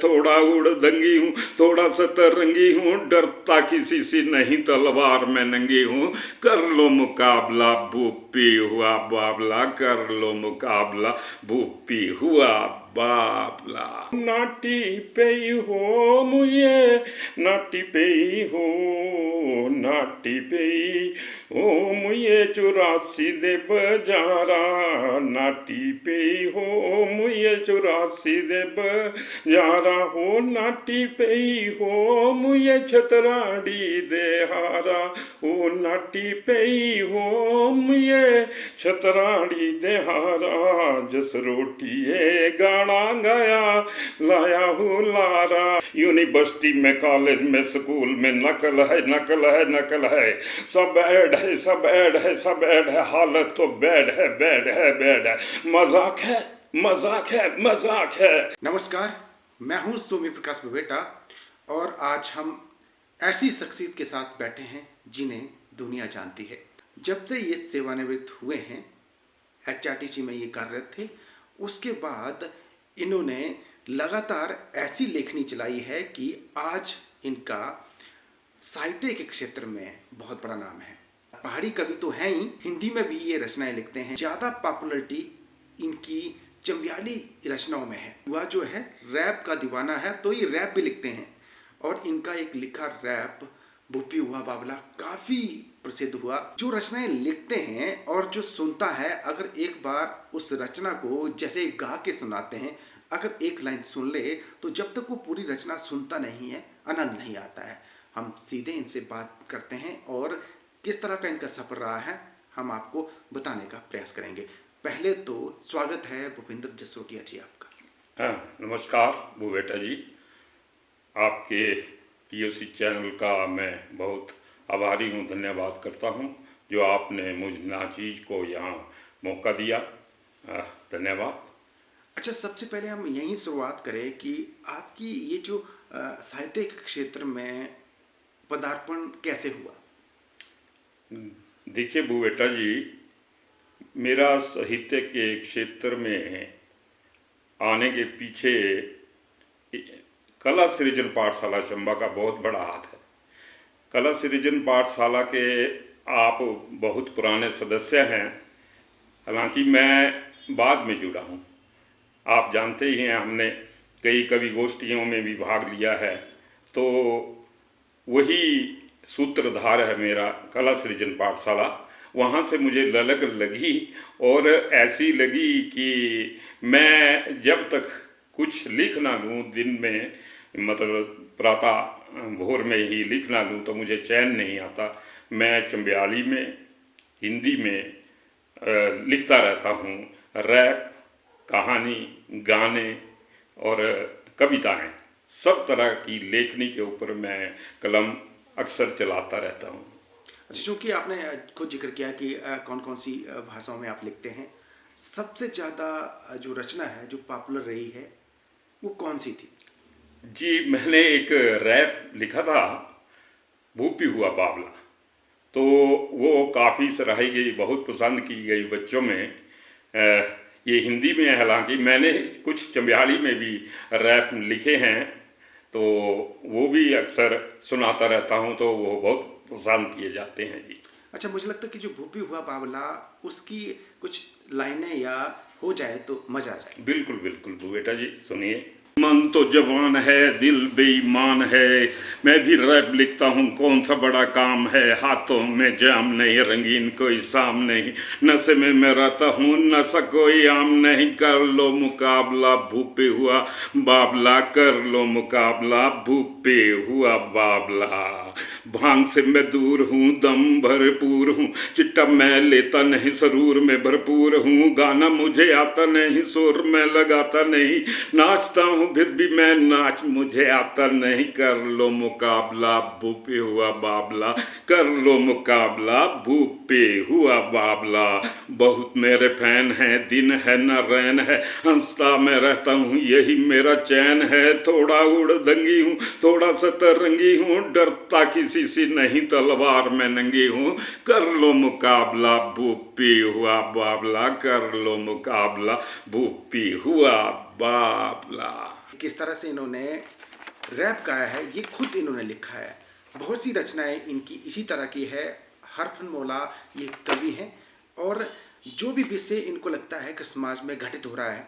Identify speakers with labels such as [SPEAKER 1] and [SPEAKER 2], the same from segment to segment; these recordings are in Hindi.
[SPEAKER 1] थोड़ा उड़दंगी हूँ, थोड़ा सतरंगी हूँ, डरता किसी से नहीं, तलवार में नंगी हूँ। कर लो मुकाबला भूपी हुआ बाबला, कर लो मुकाबला भूपी हुआ बाबला। नाटी पे हो मुझे, नाटी पे हो, नाटी पे हो मुझे 84 दे बजारा, नाटी पे हो मुझे 84 दे बजारा हो, नाटी पे हो मुझे छतराड़ी दे हारा हो, नाटी पे हो मुझे छतराड़ी दे हारा। जस रोटी है गाना गाया लाया हूँ लारा। यूनिवर्सिटी में, कॉलेज में, स्कूल में नकल है, नकल है, नकल है, सब ऐड है, सब ऐड है, सब ऐड है, हालत तो बैड है, बैड है, बैड है, मजाक है, मजाक है, मजाक है।
[SPEAKER 2] नमस्कार, मैं हूं सोमी प्रकाश बबेटा और आज हम ऐसी शख्सियत के साथ बैठे हैं जिन्हें दुनिया जानती है। जब से ये सेवानिवृत्त हुए हैं, HRTC में ये कार्यरत थे, उसके बाद इन्होंने लगातार ऐसी लेखनी चलाई है कि आज इनका साहित्य के क्षेत्र में बहुत बड़ा नाम है। पहाड़ी कवि तो हैं ही, हिंदी में भी ये रचनाएं लिखते हैं। ज़्यादा पॉपुलरिटी इनकी चंबियाली रचनाओं में है। वह जो है रैप का दीवाना है, तो ये रैप भी लिखते हैं और इनका एक लिखा रैप भूपी हुआ बाबला काफ़ी प्रसिद्ध हुआ। जो रचनाएं लिखते हैं और जो सुनता है, अगर एक बार उस रचना को जैसे गा के सुनाते हैं, अगर एक लाइन सुन ले तो जब तक वो पूरी रचना सुनता नहीं है, आनंद नहीं आता है। हम सीधे इनसे बात करते हैं और किस तरह का इनका सफ़र रहा है हम आपको बताने का प्रयास करेंगे। पहले तो स्वागत है भूपेंद्र जसरोटिया जी आपका।
[SPEAKER 1] हाँ, नमस्कार बुबेटा जी, आपके POC चैनल का मैं बहुत आभारी हूँ, धन्यवाद करता हूँ जो आपने मुझ नाचीज को यहाँ मौका दिया। धन्यवाद।
[SPEAKER 2] अच्छा, सबसे पहले हम यहीं शुरुआत करें कि आपकी ये जो साहित्य के क्षेत्र में पदार्पण कैसे हुआ?
[SPEAKER 1] देखिए बुबेटा जी, मेरा साहित्य के क्षेत्र में आने के पीछे कला सृजन पाठशाला चंबा का बहुत बड़ा हाथ है। कला सृजन पाठशाला के आप बहुत पुराने सदस्य हैं, हालांकि मैं बाद में जुड़ा हूँ। आप जानते ही हैं, हमने कई कवि गोष्ठियों में भी भाग लिया है, तो वही सूत्रधार है मेरा कला सृजन पाठशाला। वहाँ से मुझे ललक लगी और ऐसी लगी कि मैं जब तक कुछ लिख ना लूँ दिन में, मतलब प्रातः भोर में ही लिख ना लूँ तो मुझे चैन नहीं आता। मैं चंबियाली में, हिंदी में लिखता रहता हूँ, रैप, कहानी, गाने और कविताएं, सब तरह की लेखनी के ऊपर मैं कलम अक्सर चलाता रहता हूँ।
[SPEAKER 2] अच्छा, चूँकि आपने खुद जिक्र किया कि कौन कौन सी भाषाओं में आप लिखते हैं, सबसे ज़्यादा जो रचना है जो पॉपुलर रही है वो कौन सी थी?
[SPEAKER 1] जी, मैंने एक रैप लिखा था, भूपी हुआ बाबला, तो वो काफ़ी सराही गई, बहुत पसंद की गई बच्चों में। ये हिंदी में है, हालांकि मैंने कुछ चंबियाली में भी रैप लिखे हैं, तो वो भी अक्सर सुनाता रहता हूँ, तो वो बहुत पसंद किए जाते हैं जी।
[SPEAKER 2] अच्छा, मुझे लगता है कि जो भूपी हुआ बाबला, उसकी कुछ लाइनें या हो जाए तो मज़ा आ जाए।
[SPEAKER 1] बिल्कुल बिल्कुल बेटा जी, सुनिए। मन तो जवान है, दिल बेईमान है, मैं भी रैप लिखता हूँ, कौन सा बड़ा काम है, हाथों में जाम नहीं, रंगीन कोई शाम नहीं, नशे में मैं रहता हूँ, नशा कोई आम नहीं, कर लो मुकाबला भूपे हुआ बाबला, कर लो मुकाबला भूपे हुआ बाबला। भांग से मैं दूर हूँ, दम भरपूर हूँ, चिट्टा मैं लेता नहीं, सरूर में भरपूर हूँ, गाना मुझे आता नहीं, सुर में लगाता नहीं, नाचता हूँ फिर भी मैं नाच मुझे आता नहीं, कर लो मुकाबला भूपे हुआ बाबला, कर लो मुकाबला भूपे हुआ बाबला। बहुत मेरे फैन हैं, दिन है न रैन है, हंसता मैं रहता हूँ, यही मेरा चैन है, थोड़ा उड़दंगी हूँ, थोड़ा सतरंगी हूँ, डरता किसी से नहीं, तलवार में नंगी हूँ, कर लो मुकाबला भूपे हुआ बाबला, कर लो मुकाबला भूपे हुआ बाबला।
[SPEAKER 2] किस तरह से इन्होंने रैप गाया है ये खुद इन्होंने लिखा है। बहुत सी रचनाएं इनकी इसी तरह की है। हरफन मौला ये कवि हैं और जो भी विषय इनको लगता है कि समाज में घटित हो रहा है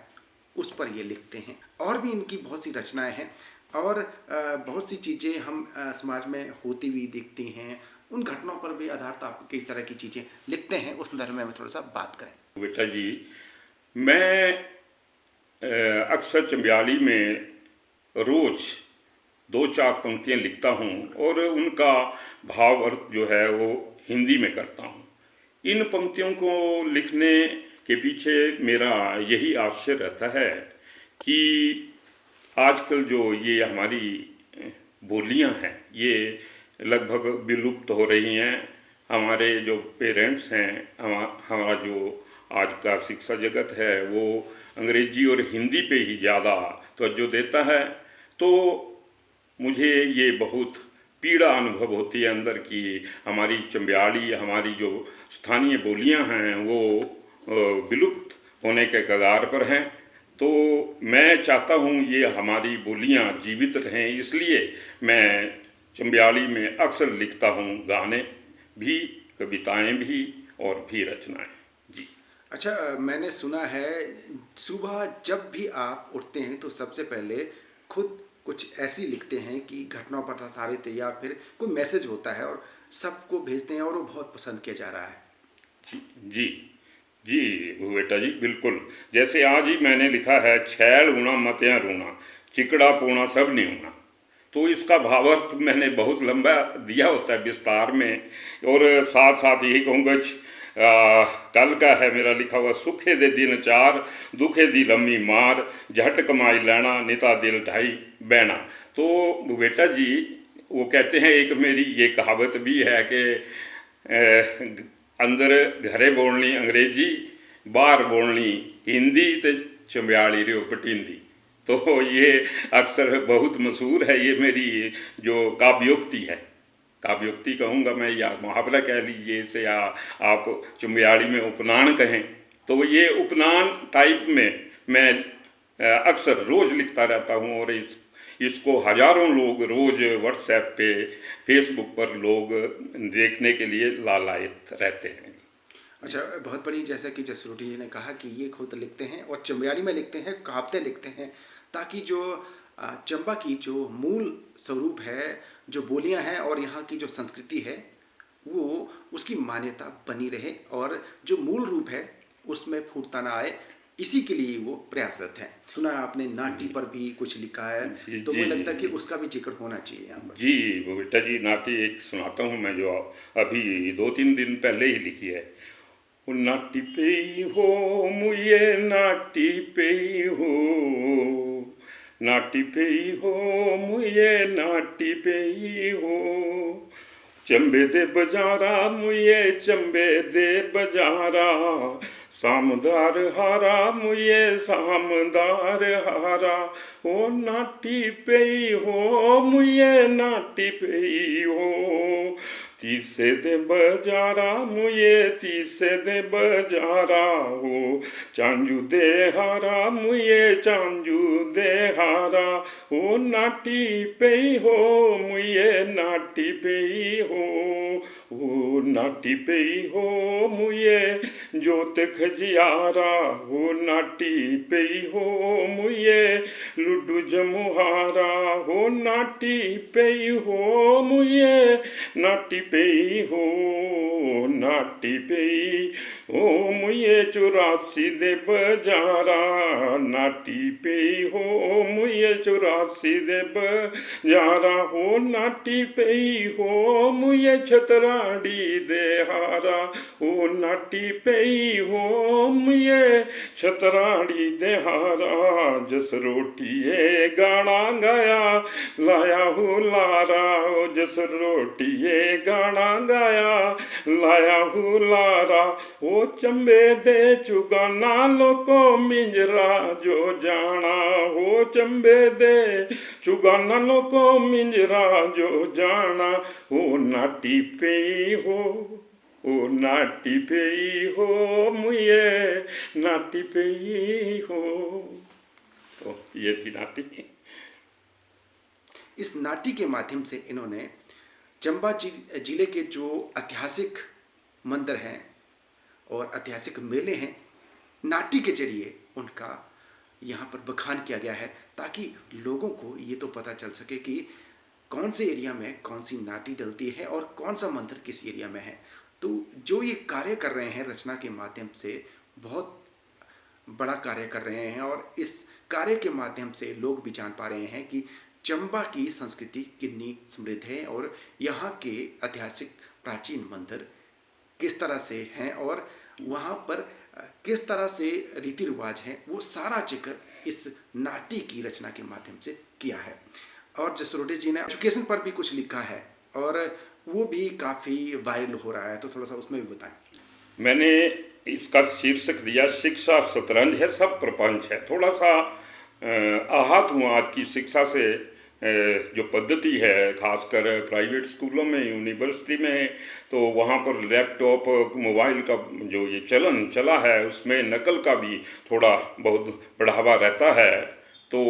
[SPEAKER 2] उस पर ये लिखते हैं। और भी इनकी बहुत सी रचनाएं हैं और बहुत सी चीज़ें हम समाज में होती हुई देखती हैं, उन घटनाओं पर भी आधारित आप किस तरह की चीज़ें लिखते हैं उस संदर्भ में हमें थोड़ा सा बात करें।
[SPEAKER 1] बेटा जी, मैं अक्सर चंबियाली में रोज 2-4 पंक्तियाँ लिखता हूँ और उनका भाव अर्थ जो है वो हिंदी में करता हूँ। इन पंक्तियों को लिखने के पीछे मेरा यही आशय रहता है कि आजकल जो ये हमारी बोलियां हैं ये लगभग विलुप्त हो रही हैं। हमारे जो पेरेंट्स हैं, हमारा जो आज का शिक्षा जगत है वो अंग्रेजी और हिंदी पे ही ज़्यादा तवज्जो देता है। तो मुझे ये बहुत पीड़ा अनुभव होती है अंदर की हमारी चंबियाली, हमारी जो स्थानीय बोलियां हैं वो विलुप्त होने के कगार पर हैं। तो मैं चाहता हूँ ये हमारी बोलियां जीवित रहें, इसलिए मैं चंबियाली में अक्सर लिखता हूँ गाने भी, कविताएं भी और भी रचनाएं। जी
[SPEAKER 2] अच्छा, मैंने सुना है सुबह जब भी आप उठते हैं तो सबसे पहले खुद कुछ ऐसी लिखते हैं कि घटनाओं पर आधारित है या फिर कोई मैसेज होता है और सबको भेजते हैं और वो बहुत पसंद किया जा रहा है।
[SPEAKER 1] जी जी जी बेटा जी, बिल्कुल। जैसे आज ही मैंने लिखा है, छैल ऊना मतियाँ रूना, चिकड़ा पोना सब नहीं होना। तो इसका भावार्थ मैंने बहुत लंबा दिया होता है विस्तार में, और साथ साथ यही कहूँगा कल का है मेरा लिखा हुआ, सुखे दे दिन चार दुखे दी लम्मी मार, झट कमाई लेना निता दिल ढाई बहना। तो बेटा जी वो कहते हैं, एक मेरी ये कहावत भी है कि अंदर घरे बोलनी अंग्रेजी, बाहर बोलनी हिंदी, तो चंबियाली रे पटिंदी। तो ये अक्सर बहुत मशहूर है, ये मेरी जो काव्योक्ति है, काव्योक्ति कहूँगा मैं या मुहावरा कह लीजिए इसे, या आप चंबियाली में उपनान कहें। तो ये उपनान टाइप में मैं अक्सर रोज़ लिखता रहता हूँ और इसको हजारों लोग रोज़ व्हाट्सएप पे, फेसबुक पर लोग देखने के लिए लालायित रहते हैं।
[SPEAKER 2] अच्छा, बहुत बड़ी, जैसा कि जसरोटी जी ने कहा कि ये खुद लिखते हैं और चंबियाली में लिखते हैं, कहावतें लिखते हैं, ताकि जो चंबा की जो मूल स्वरूप है, जो बोलियां हैं और यहाँ की जो संस्कृति है वो उसकी मान्यता बनी रहे और जो मूल रूप है उसमें फूटता ना आए, इसी के लिए वो प्रयासरत है। सुना आपने नाटी पर भी कुछ लिखा है, तो मुझे लगता है कि उसका भी जिक्र होना चाहिए यहाँ पर।
[SPEAKER 1] जी बेटा जी, नाटी एक सुनाता हूँ मैं, जो अभी 2-3 दिन पहले ही लिखी है। नाटी पे हो मुझे नाटी पे हो, नाटी पे हो मुझे नाटी पे हो, चंबे दे बजारा मुझे चंबे दे बजारा, सामदार हारा मुझे सामदार हारा, ओ नाटी पे हो मुझे नाटी पे हो, तीसे दे बजारा मुझे तीसे दे बजारा हो, चांजू दे हारा मुझे चांजू दे हारा, ओ नाटी पे हो मुझे नाटी पे हो, ओ नाटी पे हो मुझे जोत खजियारा, हो नाटी पे हो मुझे लुड्डू जमुहारा, हो नाटी पे हो मुझे नाटी पे हो, नाटी पे हो मुझे 84 दे बजारा, नाटी पे हो मुझे 84 दे बजारा, हो नाटी पे हो मुझे छतराड़ी दे हारा, हो नाटी पे हो मुझे छतराड़ी दे हारा, जस रोटिए गाना गाया लाया हूँ लारा, जस रोटिए गाना गाया लाया हूँ लारा, ओ चंबे दे चुगाना लोको मिंजरा जो जाना, हो चंबे दे चुगाना लोको मिंजरा जो जाना, ओ नाटी पे हो, ओ नाटी पे हो मुझे नाटी पे हो। तो ये थी नाटी।
[SPEAKER 2] इस नाटी के माध्यम से इन्होंने चंबा जिले के जो ऐतिहासिक मंदिर हैं और ऐतिहासिक मेले हैं, नाटी के जरिए उनका यहाँ पर बखान किया गया है, ताकि लोगों को ये तो पता चल सके कि कौन से एरिया में कौन सी नाटी डलती है और कौन सा मंदिर किस एरिया में है। तो जो ये कार्य कर रहे हैं रचना के माध्यम से, बहुत बड़ा कार्य कर रहे हैं, और इस कार्य के माध्यम से लोग भी जान पा रहे हैं कि चंबा की संस्कृति कितनी समृद्ध है और यहाँ के ऐतिहासिक प्राचीन मंदिर किस तरह से हैं और वहाँ पर किस तरह से रीति रिवाज हैं, वो सारा जिक्र इस नाटी की रचना के माध्यम से किया है। और जसरोटे जी ने एजुकेशन पर भी कुछ लिखा है और वो भी काफ़ी वायरल हो रहा है, तो थोड़ा सा उसमें भी बताएं।
[SPEAKER 1] मैंने इसका शीर्षक दिया शिक्षा शतरंज है सब प्रपंच है। थोड़ा सा आहत हुआ आज की शिक्षा से, जो पद्धति है खासकर प्राइवेट स्कूलों में, यूनिवर्सिटी में, तो वहाँ पर लैपटॉप मोबाइल का जो ये चलन चला है उसमें नकल का भी थोड़ा बहुत बढ़ावा रहता है। तो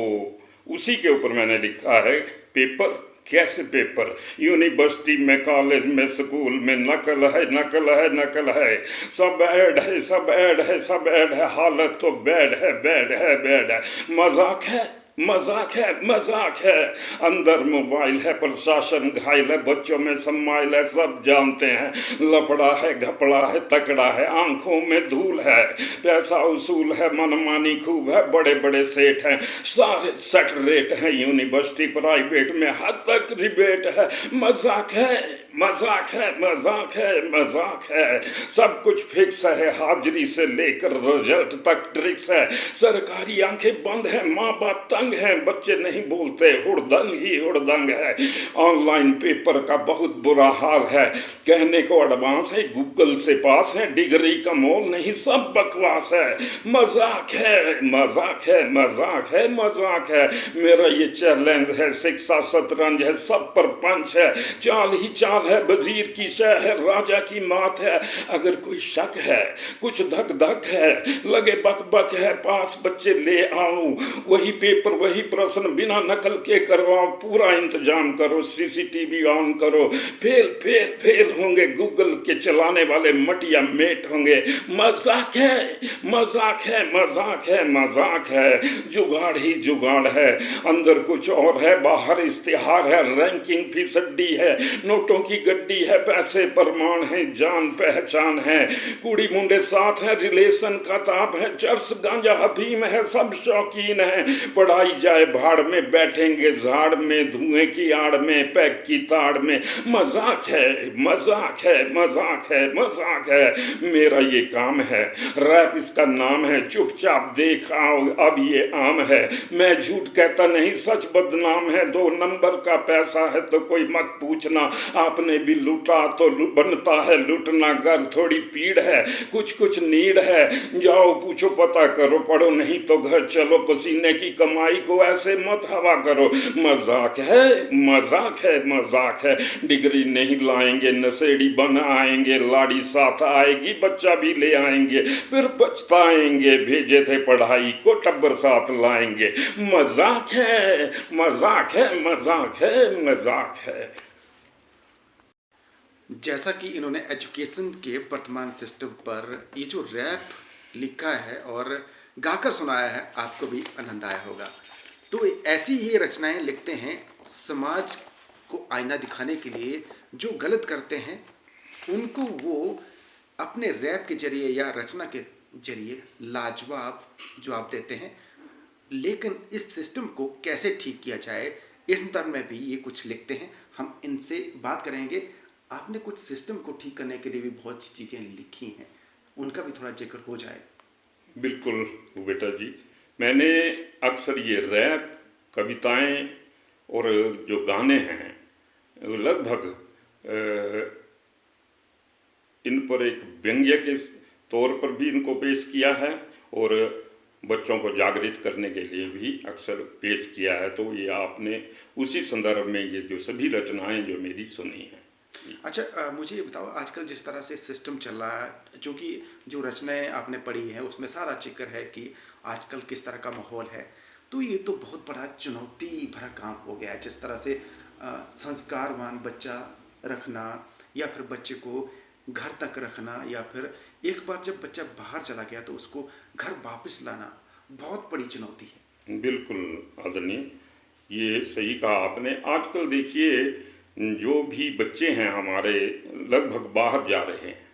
[SPEAKER 1] उसी के ऊपर मैंने लिखा है पेपर कैसे पेपर, यूनिवर्सिटी में, कॉलेज में, स्कूल में नकल है नकल है नकल है, सब ऐड है सब ऐड है सब ऐड है, हालत तो बैड है बैड है बैड है, मजाक है मजाक है मजाक है, अंदर मोबाइल है, प्रशासन घायल है, बच्चों में सम्माइल है, सब जानते हैं, लफड़ा है घपड़ा है तकड़ा है, आंखों में धूल है, पैसा उसूल है, मनमानी खूब है, बड़े बड़े सेठ हैं, सारे सेट रेट हैं, यूनिवर्सिटी प्राइवेट में हद तक रिबेट है, मजाक है मजाक है मजाक है मजाक है, सब कुछ फिक्स है, हाजिरी से लेकर रिजल्ट तक ट्रिक्स है, सरकारी आंखें बंद है, माँ बाप तंग हैं, बच्चे नहीं बोलते, हुड़दंग ही हुड़दंग है, ऑनलाइन पेपर का बहुत बुरा हाल है, कहने को एडवांस है, गूगल से पास है, डिग्री का मोल नहीं सब बकवास है, मजाक है मजाक है मजाक है मजाक है, मेरा ये चैलेंज है, शिक्षा शतरंज है सब प्रपंच है, चाल ही चाल है, वजीर की शह है, राजा की मात है, अगर कोई शक है कुछ धक धक है, लगे बक बक है, पास बच्चे ले आऊं, वही पेपर वही प्रश्न बिना नकल के करवाओ, पूरा इंतजाम करो, सीसीटीवी ऑन करो, फेल फेल फेल होंगे, गूगल के चलाने वाले मटिया मेट होंगे, मजाक है मजाक है मजाक है मजाक है, जुगाड़ ही जुगाड़ है, अंदर कुछ और है, बाहर इश्तिहार है, रैंकिंग फीसडी है, नोटों की गड्डी है, पैसे प्रमाण है, जान पहचान है, कुड़ी मुंडे साथ है, रिलेशन का ताप है, चर्स गांजा हफीम है, सब शौकीन है, पढ़ाई जाए भाड़ में, बैठेंगे झाड़ में, धुएं की आड़ में, पैक की ताड़ में, मजाक है मजाक है मजाक है मजाक है, मेरा ये काम है, रैप इसका नाम है, चुपचाप देख आओ अब ये आम है, मैं झूठ कहता नहीं सच बदनाम है, 2 नंबर का पैसा है तो कोई मत पूछना, आपने भी लूटा तो बनता है लूटना, घर थोड़ी पीड़ है, कुछ कुछ नीड है, जाओ पूछो पता करो, पढ़ो नहीं तो घर चलो, पसीने की कमाई को ऐसे मत हवा करो, मजाक है मजाक है मजाक है, डिग्री नहीं लाएंगे, नशेड़ी बन आएंगे, लाड़ी साथ आएगी, बच्चा भी ले आएंगे, फिर पछताएंगे, भेजे थे पढ़ाई को टब्बर साथ लाएंगे, मजाक है मजाक है मजाक है मजाक है।
[SPEAKER 2] जैसा कि इन्होंने एजुकेशन के वर्तमान सिस्टम पर ये जो रैप लिखा है और गाकर सुनाया है, आपको भी आनंद आया होगा। तो ऐसी ही रचनाएं लिखते हैं समाज को आईना दिखाने के लिए, जो गलत करते हैं उनको वो अपने रैप के जरिए या रचना के जरिए लाजवाब जवाब देते हैं। लेकिन इस सिस्टम को कैसे ठीक किया जाए, इस संदर्भ में भी ये कुछ लिखते हैं, हम इनसे बात करेंगे। आपने कुछ सिस्टम को ठीक करने के लिए भी बहुत सी चीज़ें लिखी हैं, उनका भी थोड़ा जिक्र हो जाए।
[SPEAKER 1] बिल्कुल बेटा जी, मैंने अक्सर ये रैप, कविताएं और जो गाने हैं लगभग इन पर एक व्यंग्य के तौर पर भी इनको पेश किया है और बच्चों को जागृत करने के लिए भी अक्सर पेश किया है। तो ये आपने उसी संदर्भ में ये जो सभी रचनाएं जो मेरी सुनी हैं।
[SPEAKER 2] अच्छा, मुझे ये बताओ, आजकल जिस तरह से सिस्टम चल रहा है, जो रचनाएं आपने पढ़ी हैं उसमें सारा जिक्र है कि आजकल किस तरह का माहौल है, तो ये तो बहुत बड़ा चुनौती भरा काम हो गया है। जिस तरह से संस्कारवान बच्चा रखना, या फिर बच्चे को घर तक रखना, या फिर एक बार जब बच्चा बाहर चला गया तो उसको घर वापस लाना बहुत बड़ी चुनौती है।
[SPEAKER 1] बिल्कुल आदरणीय, ये सही कहा आपने। आजकल देखिए जो भी बच्चे हैं हमारे लगभग बाहर जा रहे हैं,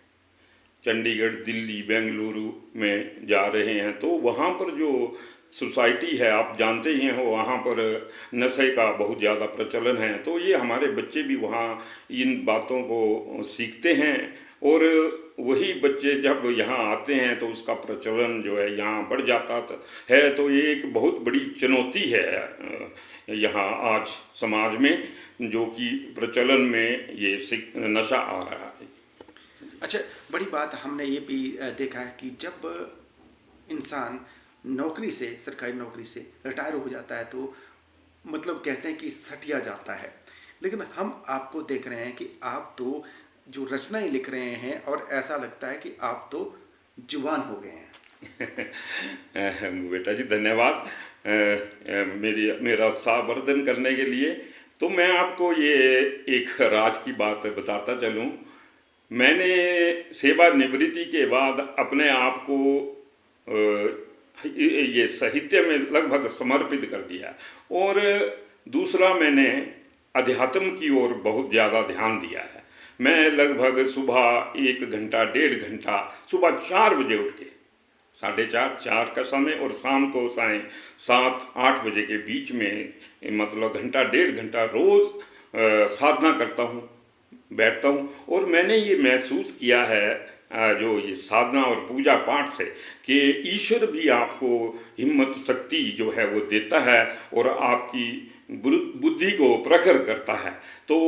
[SPEAKER 1] चंडीगढ़, दिल्ली, बेंगलुरु में जा रहे हैं, तो वहाँ पर जो सोसाइटी है आप जानते ही हैं, वहाँ पर नशे का बहुत ज़्यादा प्रचलन है। तो ये हमारे बच्चे भी वहाँ इन बातों को सीखते हैं, और वही बच्चे जब यहाँ आते हैं तो उसका प्रचलन जो है यहाँ बढ़ जाता है। तो ये एक बहुत बड़ी चुनौती है यहाँ आज समाज में, जो कि प्रचलन में ये नशा आ रहा है।
[SPEAKER 2] अच्छा, बड़ी बात हमने ये भी देखा है कि जब इंसान नौकरी से, सरकारी नौकरी से रिटायर हो जाता है तो मतलब कहते हैं कि सटिया जाता है। लेकिन हम आपको देख रहे हैं कि आप तो जो रचनाएं लिख रहे हैं, और ऐसा लगता है कि आप तो जुबान हो गए हैं।
[SPEAKER 1] बेटा जी धन्यवाद मेरा उत्साहवर्धन करने के लिए। तो मैं आपको ये एक राज की बात बताता चलूँ। मैंने सेवानिवृत्ति के बाद अपने आप को ये साहित्य में लगभग समर्पित कर दिया, और दूसरा मैंने अध्यात्म की ओर बहुत ज़्यादा ध्यान दिया है। मैं लगभग सुबह 1 घंटा 1.5 घंटा, सुबह 4 बजे उठ के, 4:30 का समय, और शाम को 7-8 बजे के बीच में, मतलब घंटा 1.5 घंटा रोज़ साधना करता हूँ, बैठता हूँ। और मैंने ये महसूस किया है जो ये साधना और पूजा पाठ से, कि ईश्वर भी आपको हिम्मत शक्ति जो है वो देता है, और आपकी बुद्धि को प्रखर करता है। तो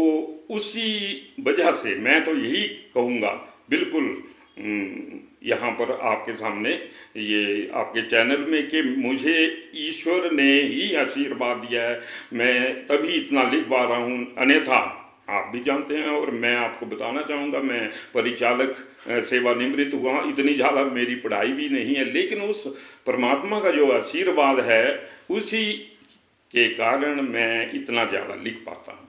[SPEAKER 1] उसी वजह से मैं तो यही कहूँगा, बिल्कुल यहाँ पर आपके सामने ये आपके चैनल में, कि मुझे ईश्वर ने ही आशीर्वाद दिया है, मैं तभी इतना लिख पा रहा हूँ। अन्यथा आप भी जानते हैं, और मैं आपको बताना चाहूँगा, मैं परिचालक सेवानिवृत्त हुआ, इतनी ज़्यादा मेरी पढ़ाई भी नहीं है, लेकिन उस परमात्मा का जो आशीर्वाद है उसी के कारण मैं इतना ज़्यादा लिख पाता हूँ।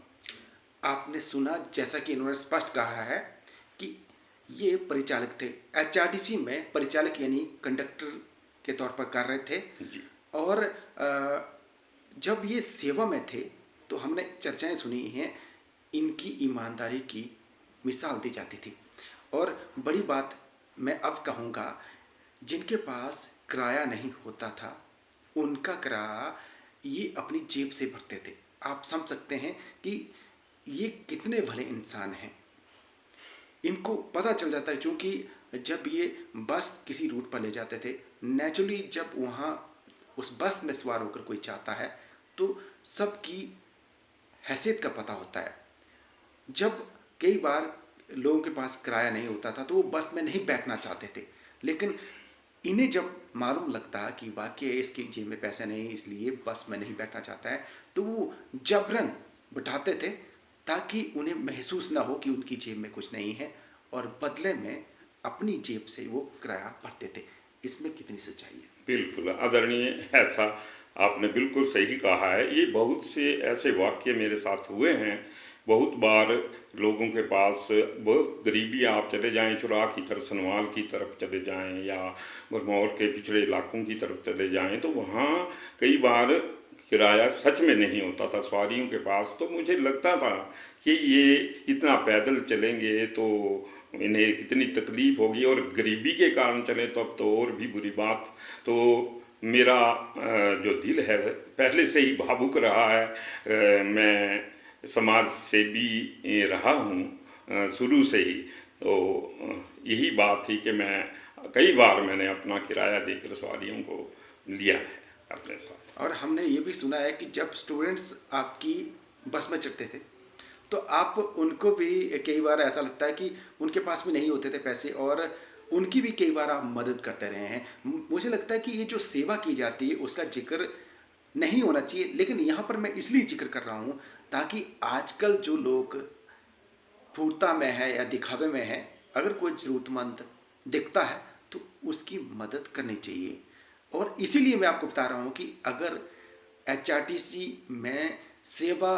[SPEAKER 2] आपने सुना, जैसा कि इन्होंने स्पष्ट कहा है कि ये परिचालक थे, एचआरटीसी में परिचालक यानी कंडक्टर के तौर पर कर रहे थे
[SPEAKER 1] जी।
[SPEAKER 2] और जब ये सेवा में थे तो हमने चर्चाएं सुनी हैं, इनकी ईमानदारी की मिसाल दी जाती थी। और बड़ी बात मैं अब कहूँगा, जिनके पास किराया नहीं होता था उनका किराया ये अपनी जेब से भरते थे। आप समझ सकते हैं कि ये कितने भले इंसान हैं। इनको पता चल जाता है, क्योंकि जब ये बस किसी रूट पर ले जाते थे, नेचुरली जब वहाँ उस बस में सवार होकर कोई जाता है तो सबकी हैसियत का पता होता है। जब कई बार लोगों के पास किराया नहीं होता था तो वो बस में नहीं बैठना चाहते थे, लेकिन इन्हें जब मालूम लगता कि वाकई इसकी जेब में पैसे नहीं, इसलिए बस में नहीं बैठना चाहता है, तो वो जबरन बिठाते थे ताकि उन्हें महसूस ना हो कि उनकी जेब में कुछ नहीं है, और बदले में अपनी जेब से वो किराया भरते थे। इसमें कितनी सच्चाई है?
[SPEAKER 1] बिल्कुल आदरणीय, ऐसा आपने बिल्कुल सही कहा है। ये बहुत से ऐसे वाक्य मेरे साथ हुए हैं। बहुत बार लोगों के पास बहुत गरीबी, आप चले जाएं चुराह की तरफ, सनवाल की तरफ चले जाएं, या भरमौर के पिछड़े इलाकों की तरफ चले जाएं, तो वहाँ कई बार किराया सच में नहीं होता था सवारियों के पास। तो मुझे लगता था कि ये इतना पैदल चलेंगे तो इन्हें कितनी तकलीफ़ होगी, और गरीबी के कारण चले तो अब तो और भी बुरी बात। तो मेरा जो दिल है पहले से ही भावुक रहा है। मैं समाज सेवी रहा हूँ शुरू से ही, तो यही बात थी कि कई बार मैंने अपना किराया देकर सवारियों को लिया है अपने साथ।
[SPEAKER 2] और हमने ये भी सुना है कि जब स्टूडेंट्स आपकी बस में चढ़ते थे तो आप उनको भी कई बार ऐसा लगता है कि उनके पास भी नहीं होते थे पैसे, और उनकी भी कई बार आप मदद करते रहे हैं। मुझे लगता है कि ये जो सेवा की जाती है उसका जिक्र नहीं होना चाहिए, लेकिन यहाँ पर मैं इसलिए जिक्र कर रहा हूँ ताकि आजकल जो लोग फूर्ता में है या दिखावे में है, अगर कोई ज़रूरतमंद दिखता है तो उसकी मदद करनी चाहिए। और इसीलिए मैं आपको बता रहा हूँ कि अगर HRTC में सेवा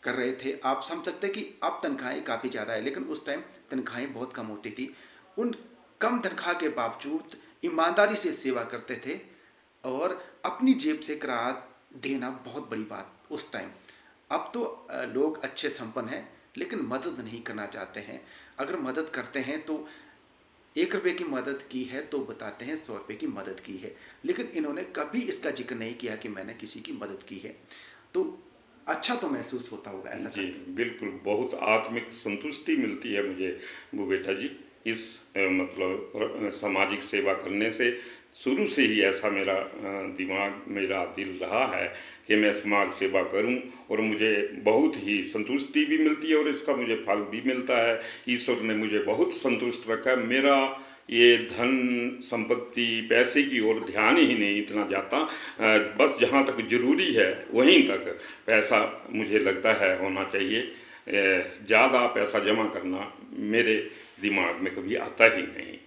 [SPEAKER 2] कर रहे थे। आप समझ सकते हैं कि अब तनख्वाहें काफ़ी ज़्यादा है, लेकिन उस टाइम तनख्वाहें बहुत कम होती थी। उन कम तनख्वाह के बावजूद ईमानदारी से सेवा करते थे और अपनी जेब से किराया देना बहुत बड़ी बात उस टाइम। अब तो लोग अच्छे संपन्न हैं, लेकिन मदद नहीं करना चाहते हैं। अगर मदद करते हैं तो 1 रुपये की मदद की है तो बताते हैं 100 रुपये की मदद की है, लेकिन इन्होंने कभी इसका जिक्र नहीं किया कि मैंने किसी की मदद की है। तो अच्छा तो महसूस होता होगा ऐसा
[SPEAKER 1] जी
[SPEAKER 2] करके।
[SPEAKER 1] बिल्कुल, बहुत आत्मिक संतुष्टि मिलती है मुझे बेटा जी इस मतलब सामाजिक सेवा करने से। शुरू से ही ऐसा मेरा दिमाग, मेरा दिल रहा है कि मैं समाज सेवा करूं, और मुझे बहुत ही संतुष्टि भी मिलती है और इसका मुझे फल भी मिलता है। ईश्वर ने मुझे बहुत संतुष्ट रखा है। मेरा ये धन संपत्ति पैसे की ओर ध्यान ही नहीं इतना जाता, बस जहाँ तक ज़रूरी है वहीं तक पैसा मुझे लगता है होना चाहिए। ज़्यादा पैसा जमा करना मेरे दिमाग में कभी आता ही नहीं।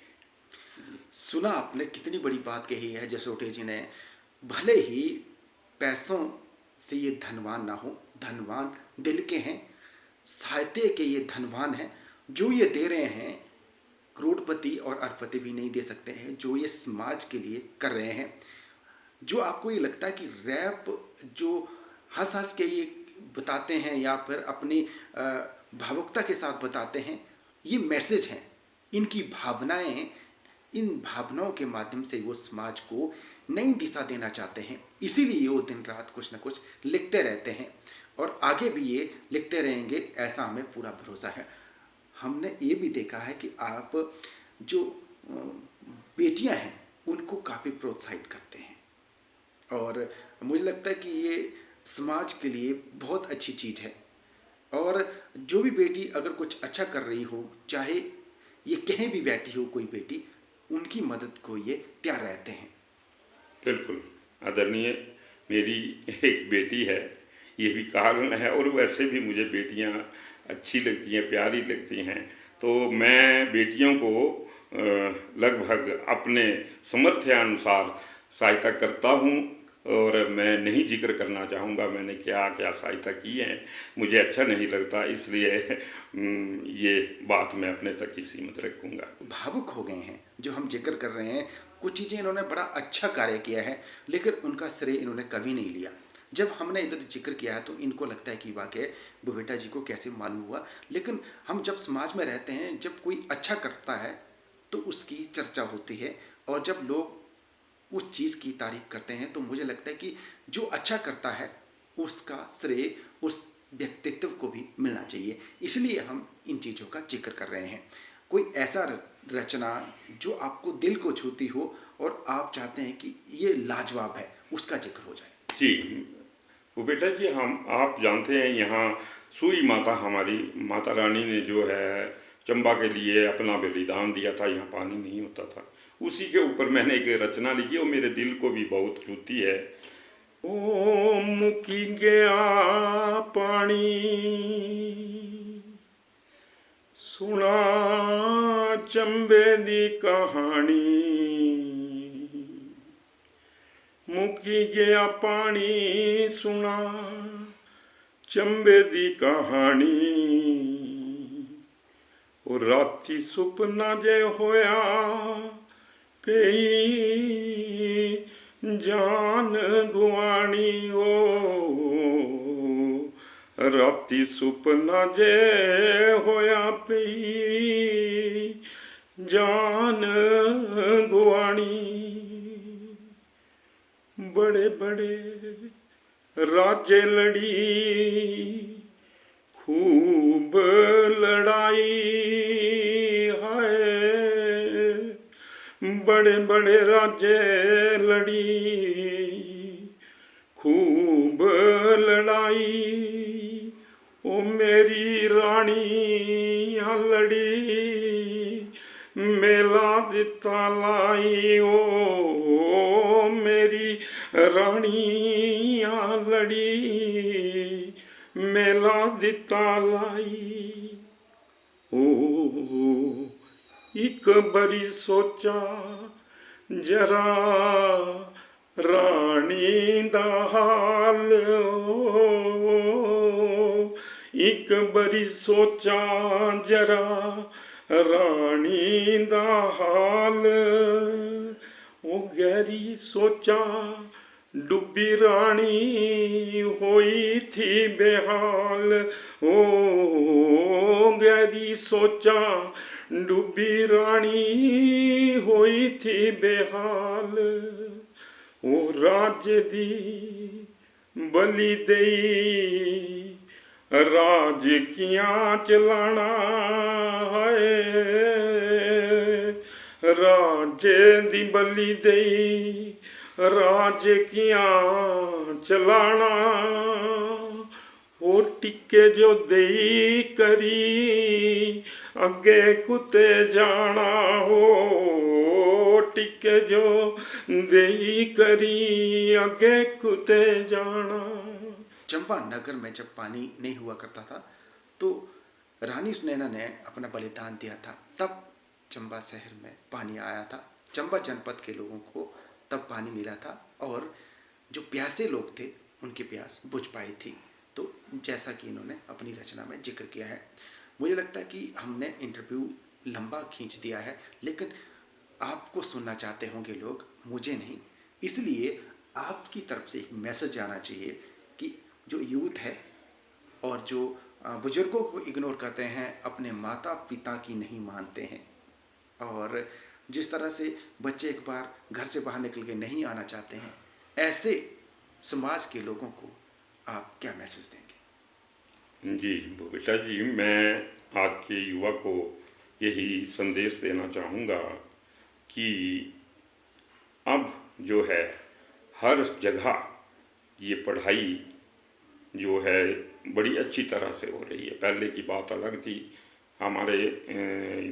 [SPEAKER 2] सुना आपने, कितनी बड़ी बात कही है जसरोटे जी ने। भले ही पैसों से ये धनवान ना हो, धनवान दिल के हैं, साहित्य के ये धनवान हैं। जो ये दे रहे हैं करोड़पति और अरबपति भी नहीं दे सकते हैं, जो ये समाज के लिए कर रहे हैं। जो आपको ये लगता है कि रैप जो हंस हंस के ये बताते हैं या फिर अपनी भावुकता के साथ बताते हैं, ये मैसेज हैं, इनकी भावनाएं, इन भावनाओं के माध्यम से वो समाज को नई दिशा देना चाहते हैं। इसीलिए वो दिन रात कुछ ना कुछ लिखते रहते हैं और आगे भी ये लिखते रहेंगे, ऐसा हमें पूरा भरोसा है। हमने ये भी देखा है कि आप जो बेटियां हैं उनको काफ़ी प्रोत्साहित करते हैं और मुझे लगता है कि ये समाज के लिए बहुत अच्छी चीज़ है। और जो भी बेटी अगर कुछ अच्छा कर रही हो, चाहे ये कहीं भी बैठी हो कोई बेटी, उनकी मदद को ये तैयार रहते हैं।
[SPEAKER 1] बिल्कुल आदरणीय, मेरी एक बेटी है, ये भी कारण है, और वैसे भी मुझे बेटियां अच्छी लगती हैं, प्यारी लगती हैं। तो मैं बेटियों को लगभग अपने सामर्थ्यानुसार सहायता करता हूँ, और मैं नहीं जिक्र करना चाहूँगा मैंने क्या क्या सहायता की है, मुझे अच्छा नहीं लगता, इसलिए ये बात मैं अपने तक ही सीमित रखूँगा।
[SPEAKER 2] भावुक हो गए हैं जो हम जिक्र कर रहे हैं। कुछ चीज़ें इन्होंने बड़ा अच्छा कार्य किया है, लेकिन उनका श्रेय इन्होंने कभी नहीं लिया। जब हमने इधर जिक्र किया है तो इनको लगता है कि वाकई बुबेटा जी को कैसे मालूम हुआ। लेकिन हम जब समाज में रहते हैं, जब कोई अच्छा करता है तो उसकी चर्चा होती है, और जब लोग उस चीज़ की तारीफ करते हैं तो मुझे लगता है कि जो अच्छा करता है उसका श्रेय उस व्यक्तित्व को भी मिलना चाहिए। इसलिए हम इन चीज़ों का जिक्र कर रहे हैं। कोई ऐसा रचना जो आपको दिल को छूती हो और आप चाहते हैं कि ये लाजवाब है, उसका जिक्र हो जाए।
[SPEAKER 1] जी वो बेटा जी, हम आप जानते हैं यहाँ सुई माता, हमारी माता रानी ने जो है चंबा के लिए अपना बलिदान दिया था, यहाँ पानी नहीं होता था, उसी के ऊपर मैंने एक रचना लिखी, वो मेरे दिल को भी बहुत छूती है। ओ मुकी गया पानी सुना चंबे दी कहानी, मुकी गया पानी सुना चंबे दी कहानी, और राती सुपना जे होया पेई जान गुआनी, ओ राती सुपना जे होया पेई जान गुआनी, बड़े बड़े राजे लड़ी खूब लड़ाई है, बड़े बड़े राजे लड़ी खूब लड़ाई, ओ मेरी रानियां लड़ी मेला दिता लाई, ओ मेरी रानियां लड़ी मेला दिता लाई, ओ एक बरी सोचा जरा रानी दा हाल एक बरी सोचा जरा रानी दा हाल ओ गहरी सोचा डुबी रानी होई थी बेहाल ओ गहरी सोचा डुबी रानी होई थी बेहाल ओ राज दी बलि दई राज कियां चलाना है राजे दी बलि दई राज कियां चलाना ओ टिके जो देई करी अगे कुते जाना हो टिके जो देई करी अगे कुते जाना।
[SPEAKER 2] चंपा नगर में जब पानी नहीं हुआ करता था तो रानी सुनैना ने अपना बलिदान दिया था, तब चंबा शहर में पानी आया था। चंबा जनपद के लोगों को तब पानी मिला था और जो प्यासे लोग थे उनकी प्यास बुझ पाई थी। तो जैसा कि इन्होंने अपनी रचना में जिक्र किया है, मुझे लगता है कि हमने इंटरव्यू लंबा खींच दिया है, लेकिन आपको सुनना चाहते होंगे लोग, मुझे नहीं। इसलिए आपकी तरफ से एक मैसेज आना चाहिए कि जो यूथ है और जो बुजुर्गों को इग्नोर करते हैं, अपने माता पिता की नहीं मानते हैं, और जिस तरह से बच्चे एक बार घर से बाहर निकल के नहीं आना चाहते हैं, ऐसे समाज के लोगों को आप क्या मैसेज देंगे?
[SPEAKER 1] जी बेटा जी, मैं आज के युवा को यही संदेश देना चाहूँगा कि अब जो है हर जगह ये पढ़ाई जो है बड़ी अच्छी तरह से हो रही है। पहले की बात अलग थी, हमारे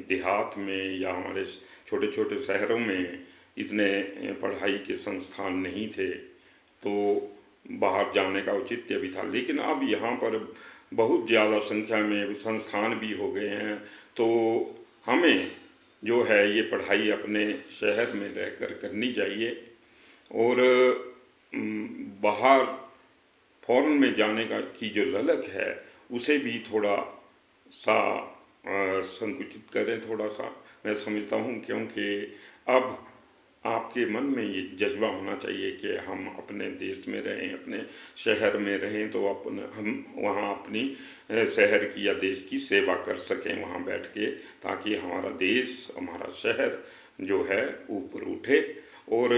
[SPEAKER 1] देहात में या हमारे छोटे छोटे शहरों में इतने पढ़ाई के संस्थान नहीं थे, तो बाहर जाने का औचित्य भी था। लेकिन अब यहाँ पर बहुत ज़्यादा संख्या में संस्थान भी हो गए हैं, तो हमें जो है ये पढ़ाई अपने शहर में रहकर करनी चाहिए और बाहर फॉरेन में जाने का की जो ललक है उसे भी थोड़ा सा संकुचित करें, थोड़ा सा मैं समझता हूँ, क्योंकि अब आपके मन में ये जज्बा होना चाहिए कि हम अपने देश में रहें, अपने शहर में रहें, तो हम वहाँ अपनी शहर की या देश की सेवा कर सकें वहाँ बैठ के, ताकि हमारा देश, हमारा शहर जो है ऊपर उठे। और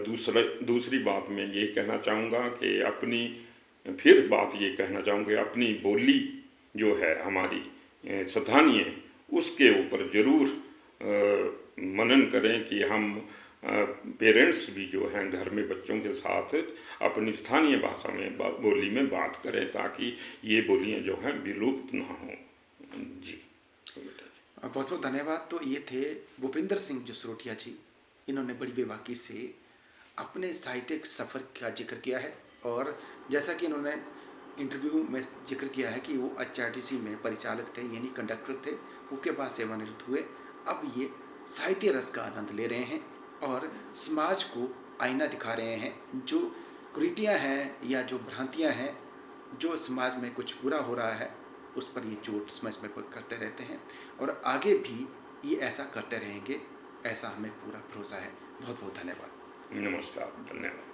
[SPEAKER 1] दूसरी बात मैं ये कहना चाहूँगा कि अपनी बोली जो है हमारी स्थानीय, उसके ऊपर ज़रूर मनन करें कि हम पेरेंट्स भी जो हैं घर में बच्चों के साथ अपनी स्थानीय भाषा में बोली में बात करें, ताकि ये बोलियां जो हैं विलुप्त ना हों। जी
[SPEAKER 2] बहुत बहुत धन्यवाद। तो ये थे भूपिंदर सिंह जसरोटिया जी। इन्होंने बड़ी बेबाकी से अपने साहित्यिक सफ़र का जिक्र किया है, और जैसा कि इन्होंने इंटरव्यू में जिक्र किया है कि वो HRTC में परिचालक थे, यानी कंडक्टर थे, उसके बाद सेवानिवृत्त हुए। अब ये साहित्य रस का आनंद ले रहे हैं और समाज को आईना दिखा रहे हैं। जो कुरीतियाँ हैं या जो भ्रांतियाँ हैं, जो समाज में कुछ बुरा हो रहा है, उस पर ये चोट समय समय पर करते रहते हैं और आगे भी ये ऐसा करते रहेंगे, ऐसा हमें पूरा भरोसा है। बहुत बहुत धन्यवाद।
[SPEAKER 1] नमस्कार, धन्यवाद।